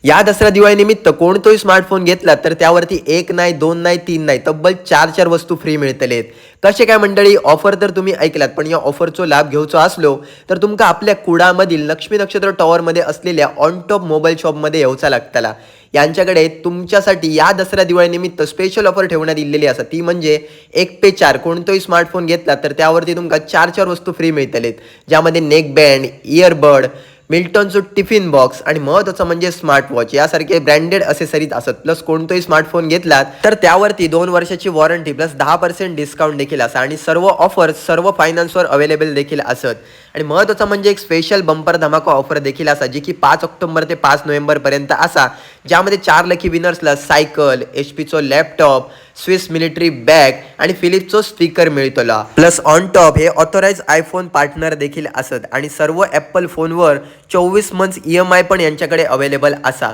या दसरा दिवाळी निमित्त कोणतोही स्मार्टफोन घेतला तर त्यावरती एक नाही, दोन नाही, तीन नाही, तब्बल 4-4 वस्तू फ्री मिळतलेत. कसे काय मंडळी, ऑफर तर तुम्ही ऐकलात, पण या ऑफरचो लाभ घेऊचो असलो तर तुमका आपल्या कुडामधील लक्ष्मी नक्षत्र टॉवरमध्ये असलेल्या ऑन टॉप मोबाईल शॉपमध्ये येऊचा लागतला. यांच्याकडे तुमच्यासाठी या दसरा दिवाळी निमित्त स्पेशल ऑफर ठेवण्यात दिलेली असा, ती म्हणजे 1 पे 4. कोणतोही स्मार्टफोन घेतला तर त्यावरती तुमका 4-4 वस्तू फ्री मिळतलेत, ज्यामध्ये नेक बँड, इयरबड, मिल्टनचं टिफिन बॉक्स आणि महत्त्वाचं म्हणजे स्मार्ट वॉच यासारखे ब्रँडेड असेसरीज असत. प्लस कोणतोही स्मार्टफोन घेतलात तर त्यावरती 2 वर्षाची वॉरंटी प्लस 10% डिस्काउंट देखील असा आणि सर्व ऑफर सर्व फायनान्सवर अवेलेबल देखील असत. आणि महत्त्वाचं म्हणजे एक स्पेशल बंपर धमाका ऑफर देखील असा, जी की 5 ऑक्टोबर ते 5 नोव्हेंबर पर्यंत असा, ज्यामध्ये 4 लकी विनर्सला cycle, HP laptop, Swiss military bag आणि फिलिप्सचो स्पीकर मिळतला. प्लस ऑन टॉप हे ऑथोराइज आयफोन पार्टनर देखील असत आणि सर्व ॲपल फोनवर 24 मंथ्स EMI पण यांच्याकडे अवेलेबल असा.